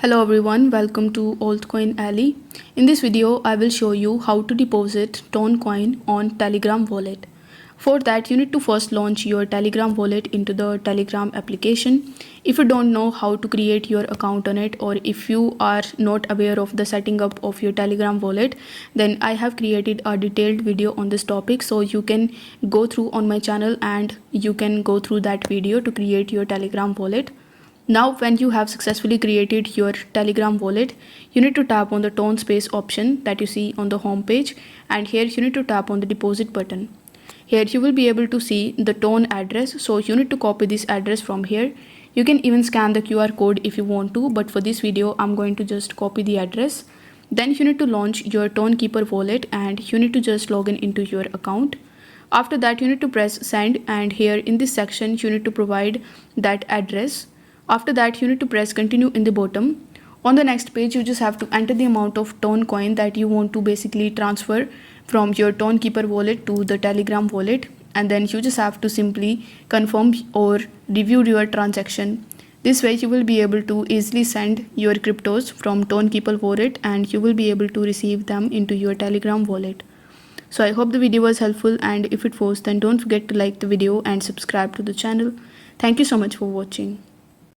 Hello everyone, welcome to Altcoin Alley. In this video, I will show you how to deposit Toncoin on Telegram wallet. For that, you need to first launch your Telegram wallet into the Telegram application. If you don't know how to create your account on it, or if you are not aware of the setting up of your Telegram wallet, then I have created a detailed video on this topic, so you can go through on my channel and you can go through that video to create your Telegram wallet. Now when you have successfully created your Telegram wallet, you need to tap on the Tone Space option that you see on the home page, and here you need to tap on the deposit button. Here you will be able to see the Tone address, so you need to copy this address from here. You can even scan the QR code if you want to, but for this video I'm going to just copy the address. Then you need to launch your Tone Keeper wallet and you need to just log in into your account. After that you need to press send, and here in this section you need to provide that address. After that you need to press continue in the bottom. On the next page you just have to enter the amount of Toncoin that you want to basically transfer from your Tonekeeper wallet to the Telegram wallet, and then you just have to simply confirm or review your transaction. This way you will be able to easily send your cryptos from Tonekeeper wallet and you will be able to receive them into your Telegram wallet. So I hope the video was helpful, and if it was, then don't forget to like the video and subscribe to the channel. Thank you so much for watching.